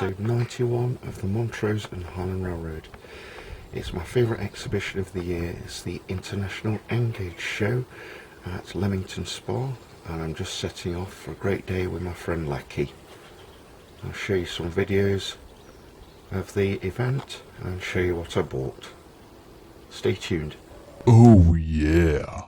episode 91 of the Montrose and Highland Railroad. It's my favourite exhibition of the year. It's the International Engage Show at Leamington Spa, and I'm just setting off for a great day with my friend Lecky. I'll show you some videos of the event and show you what I bought. Stay tuned. Oh yeah.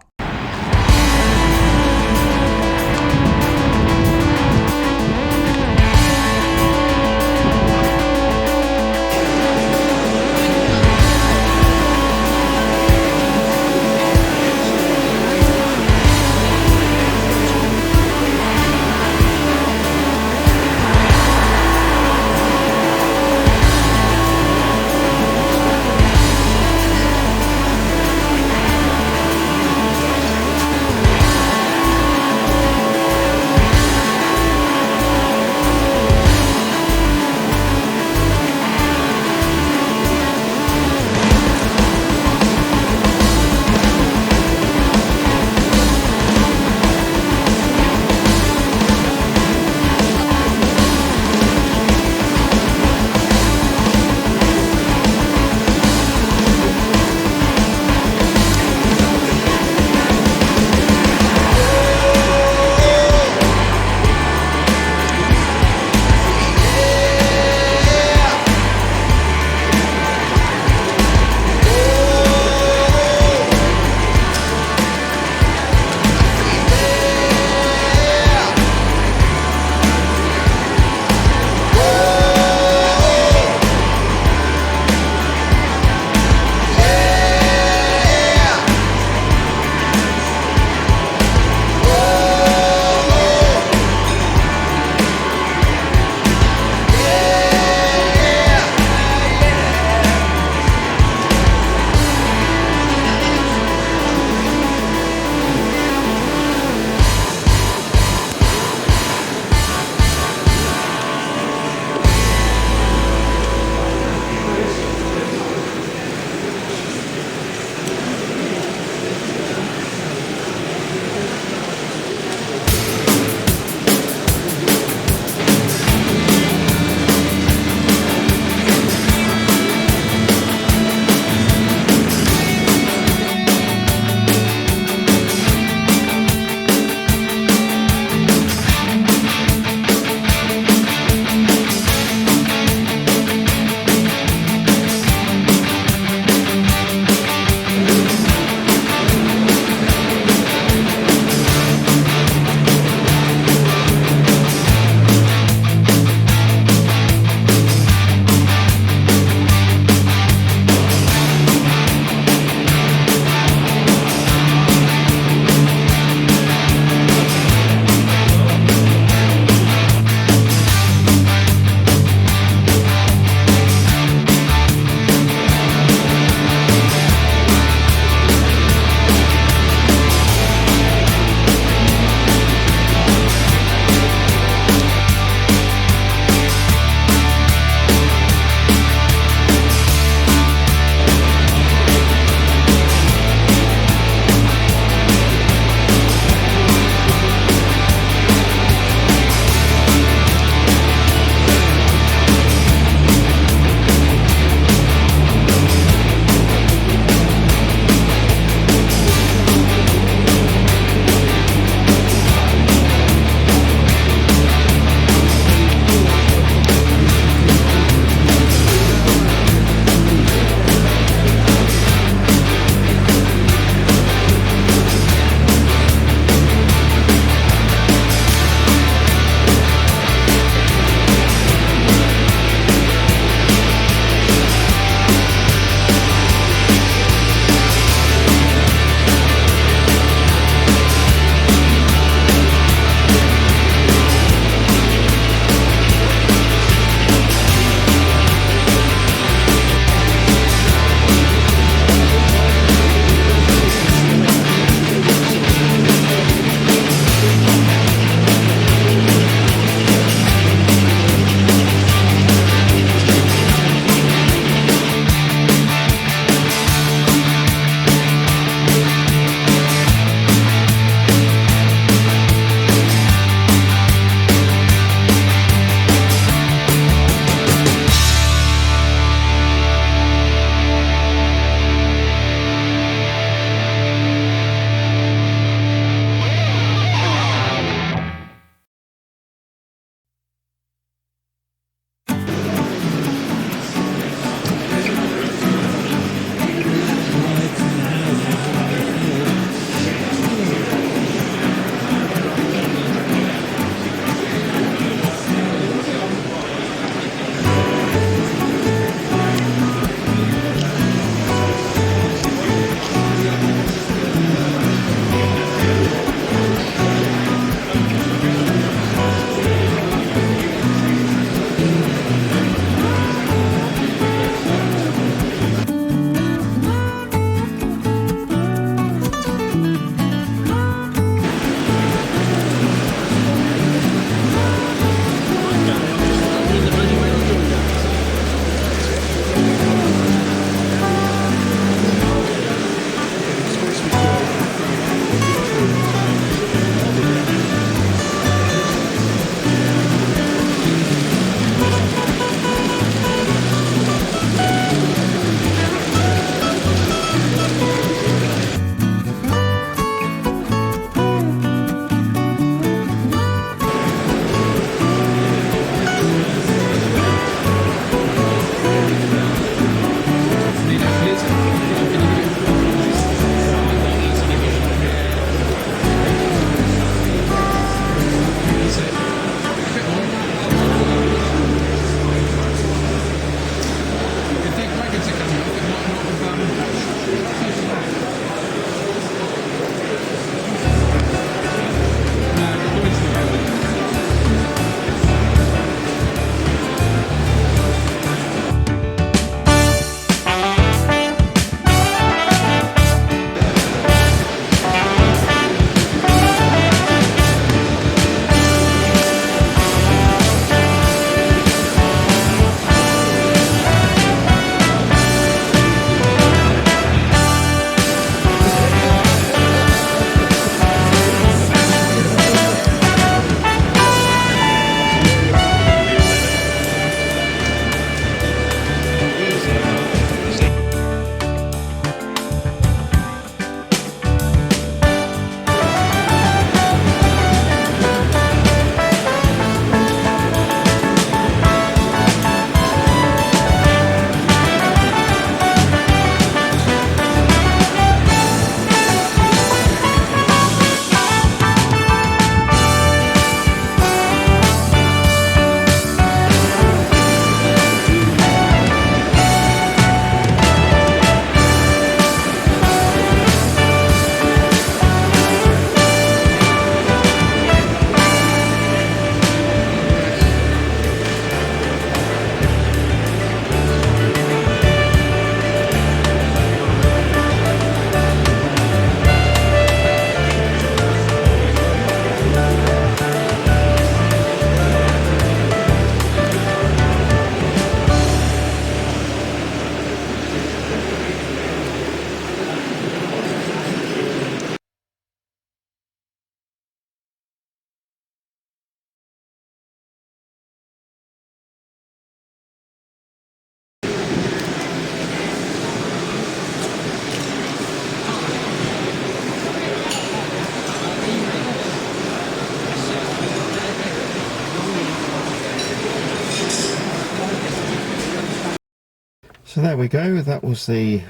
So there we go, that was the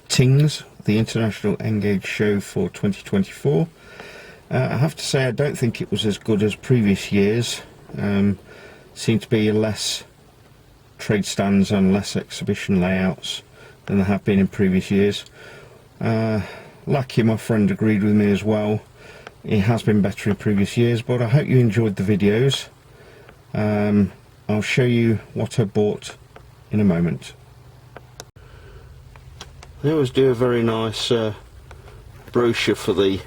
TINGS, the International Engage Show for 2024. I have to say I don't think it was as good as previous years. Seemed to be less trade stands and less exhibition layouts than there have been in previous years. Lucky my friend agreed with me as well. It has been better in previous years, but I hope you enjoyed the videos. I'll show you what I bought in a moment. They always do a very nice brochure for the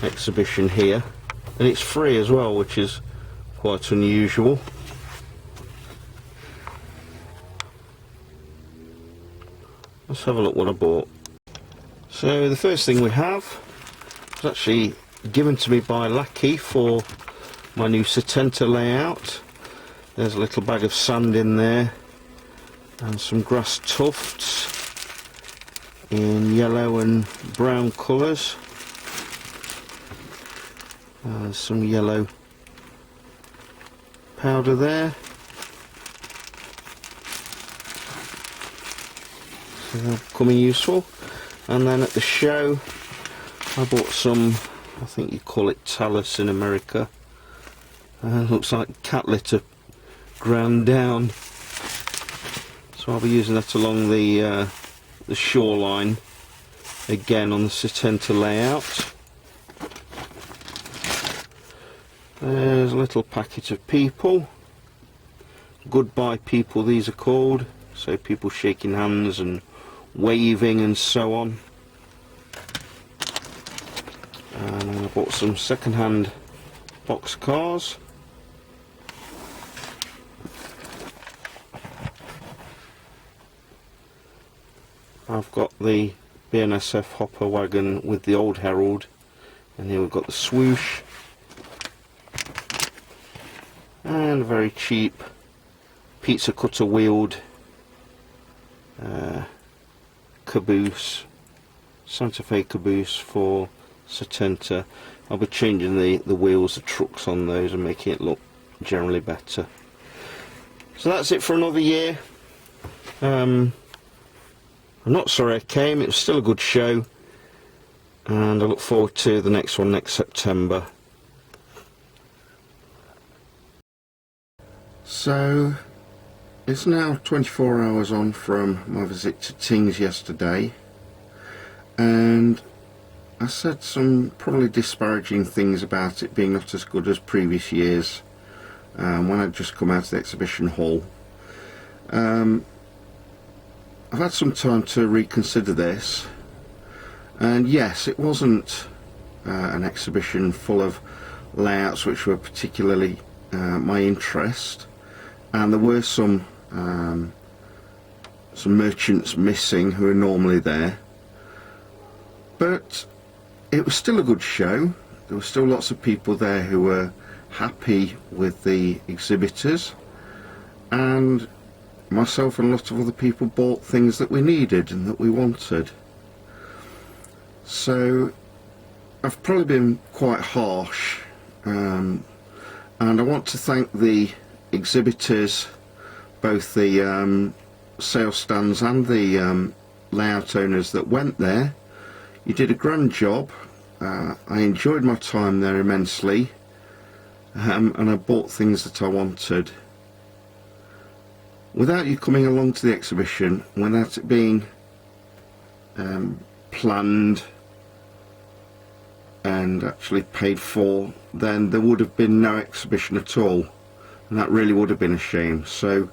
exhibition here, and it's free as well, which is quite unusual. Let's have a look what I bought. So the first thing we have was actually given to me by Lucky for my new Setenta layout. There's a little bag of sand in there and some grass tufts in yellow and brown colours. Some yellow powder there. So they're becoming useful. And then at the show I bought some, I think you call it talus in America. Looks like cat litter ground down. So I'll be using that along the shoreline again on the Setenta layout. There's a little packet of people. Goodbye people, these are called. So people shaking hands and waving and so on. And I bought some second-hand box cars. I've got the BNSF hopper wagon with the old Herald, and here we've got the swoosh, and a very cheap pizza cutter wheeled caboose, Santa Fe caboose for Setenta. I'll be changing the wheels, the trucks on those, and making it look generally better. So that's it for another year. I'm not sorry I came, it was still a good show, and I look forward to the next one next September. So it's now 24 hours on from my visit to TINGS yesterday, and I said some probably disparaging things about it being not as good as previous years when I'd just come out of the exhibition hall. I've had some time to reconsider this, and yes, it wasn't an exhibition full of layouts which were particularly my interest, and there were some merchants missing who are normally there, but it was still a good show. There were still lots of people there who were happy with the exhibitors, and myself and a lot of other people bought things that we needed and that we wanted. So I've probably been quite harsh, and I want to thank the exhibitors, both the sales stands and the layout owners that went there. You did a grand job. I enjoyed my time there immensely, and I bought things that I wanted. Without you coming along to the exhibition, without it being planned and actually paid for, then there would have been no exhibition at all, and that really would have been a shame. So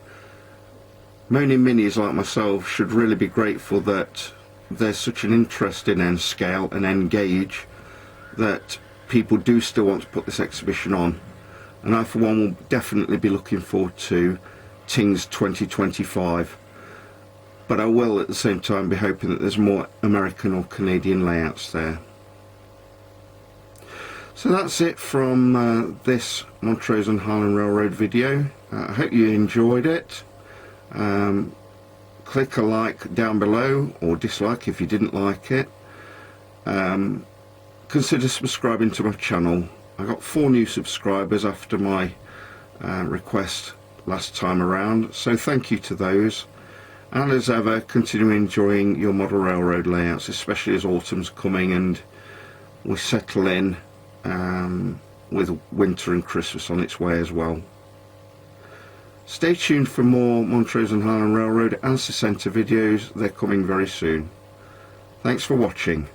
moaning minis like myself should really be grateful that there's such an interest in N-Scale and Engage that people do still want to put this exhibition on, and I for one will definitely be looking forward to TINGS 2025, but I will at the same time be hoping that there's more American or Canadian layouts there. So that's it from this Montrose and Highland Railroad video. I hope you enjoyed it. Click a like down below, or dislike if you didn't like it. Consider subscribing to my channel. I got 4 new subscribers after my request last time around, so thank you to those, And as ever, continue enjoying your model railroad layouts, especially as autumn's coming and we settle in with winter and Christmas on its way as well. Stay tuned for more Montrose and Highland Railroad answer centre videos. They're coming very soon. Thanks for watching.